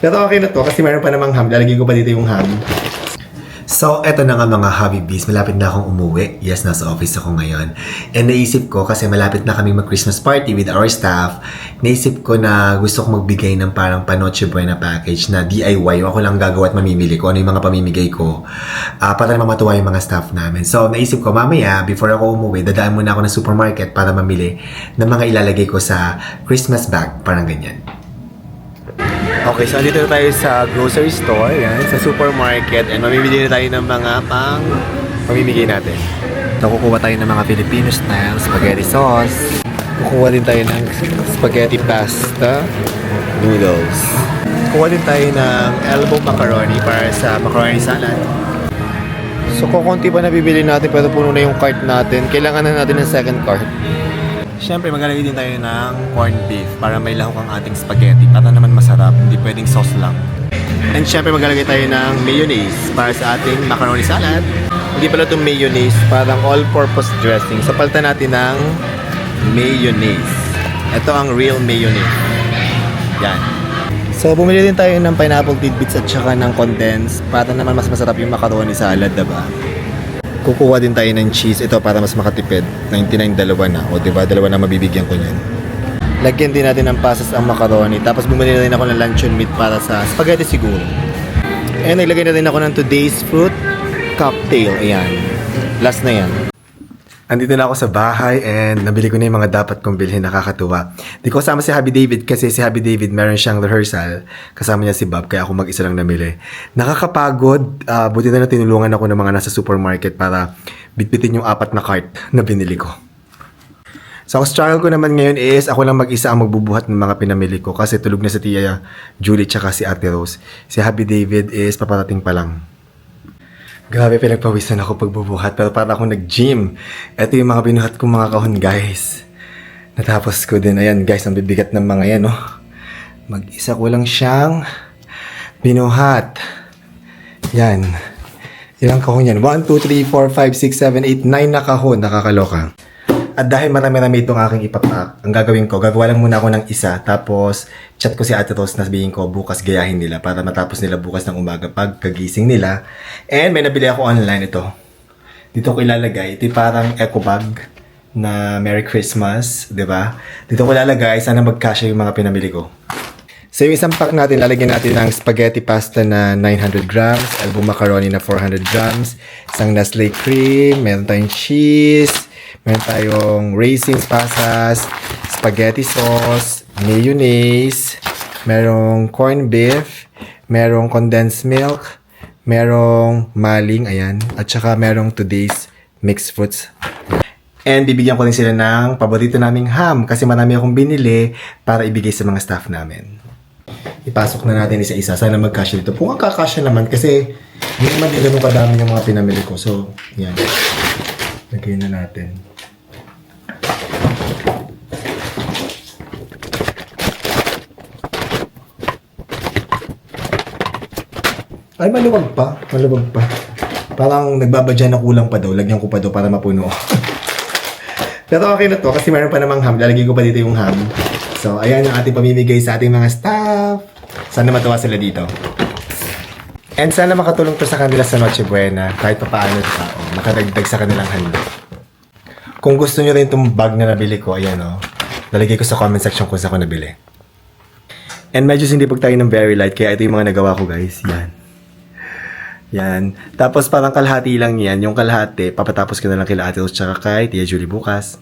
Pero okay na to kasi meron pa namang ham. Lalagay ko pa dito yung ham. So, eto na nga mga hobby bees. Malapit na akong umuwi. Yes, nasa office ako ngayon. And naisip ko, kasi malapit na kami mag-Christmas party with our staff, naisip ko na gusto ko magbigay ng parang pa-Noche Buena package na DIY. Ako lang gagawa at mamimili ko. Ano yung mga pamimigay ko. Para naman matuwa yung mga staff namin. So, naisip ko, mamaya, before ako umuwi, dadaan muna ako ng supermarket para mamili ng mga ilalagay ko sa Christmas bag. Parang ganyan. Okay, so andito na tayo sa grocery store, yan, sa supermarket, and mamimili na tayo ng mga pamimigay natin. So, kukuha tayo ng mga Filipino style spaghetti sauce. Kukuha din tayo ng spaghetti pasta noodles. Kukuha din tayo ng elbow macaroni para sa macaroni salad. So, kukunti pa nabibili natin pero puno na yung cart natin. Kailangan na natin ng second cart. Siyempre, maglalagay din tayo ng corned beef para may lahok ang ating spaghetti. Para naman masarap, hindi pwedeng sauce lang. And siyempre, maglalagay tayo ng mayonnaise para sa ating macaroni salad. Hindi pala itong mayonnaise, parang all-purpose dressing. So, palitan natin ng mayonnaise. Ito ang real mayonnaise. Yan. So, bumili din tayo ng pineapple tidbits at saka ng condensed para naman mas masarap yung macaroni salad, diba? Kukuha din tayo ng cheese. Ito para mas makatipid. 99 dalawa na. O diba, dalawa na mabibigyan ko niyan. Lagyan din natin ng pasas ang macaroni. Tapos bumili na rin ako ng luncheon meat para sa spaghetti siguro. And naglagay na rin ako ng today's fruit cocktail. Ayan. Last na yan. Andito na ako sa bahay and nabili ko na yung mga dapat kong bilhin. Nakakatuwa. Di ko kasama si Happy David kasi si Happy David meron siyang rehearsal. Kasama niya si Bob kaya ako mag-isa lang namili. Nakakapagod. Buti na tinulungan ako ng mga nasa supermarket para bitbitin yung 4 na cart na binili ko. So, ang struggle ko naman ngayon is ako lang mag-isa ang magbubuhat ng mga pinamili ko kasi tulog na si Tia Julie tsaka si Ate Rose. Si Happy David is paparating pa lang. Grabe, pinagpawisan ako pagbubuhat pero para akong nag-gym. Ito yung mga binuhat kong mga kahon, guys. Natapos ko din. Ayan, guys, ang bibigat ng mga yan, oh. Mag-isa ko lang siyang binuhat. Yan. Ilang kahon yan? 1, 2, 3, 4, 5, 6, 7, 8, 9 na kahon. Nakakaloka. At dahil marami-rami itong aking ipapak, ang gagawin ko, gagawa lang muna ako ng isa, tapos chat ko si Ate Rose na sabihin ko bukas gayahin nila para matapos nila bukas ng umaga pagkagising nila. And may nabili ako online ito. Dito ko ilalagay. Ito parang eco bag na Merry Christmas, di ba? Dito ko ilalagay, sana magkasya yung mga pinamili ko. So yung isang pack natin, lalagyan natin ng spaghetti pasta na 900 grams, elbow macaroni na 400 grams, isang Nestle cream, meron tayong cheese, meron tayong raisins, pasas, spaghetti sauce, mayonnaise, merong corned beef, merong condensed milk, merong maling, ayan, at saka merong today's mixed fruits. And bibigyan ko rin sila ng paborito naming ham kasi marami akong binili para ibigay sa mga staff namin. Ipasok na natin isa-isa. Sana magkasya dito. Kung ang kakasya naman kasi hindi naman din ganun kadami yung mga pinamili ko. So, yan. Lagay na natin. Ay, maluwag pa. Maluwag pa. Parang nagbabadya na kulang pa daw. Lagyan ko pa daw para mapuno. Pero okay na to kasi meron pa namang ham. Lalagay ko pa dito yung ham. So, ayan yung ating pamimigay sa ating mga staff. Sana matuwa sila dito. And sana makatulong to sa kanila sa Noche Buena. Kahit pa paano pa. Nakadagdag sa kanilang handa. Kung gusto nyo rin itong bag na nabili ko, ayan o. Lalagay ko sa comment section kung saan ko nabili. And medyo hindi pag tayo ng very light. Kaya ito yung mga nagawa ko, guys. Yan. Yan. Tapos parang kalahati lang yan. Yung kalahati, papatapos ko na lang kila Ate Rose tsaka kay Tia Julie bukas.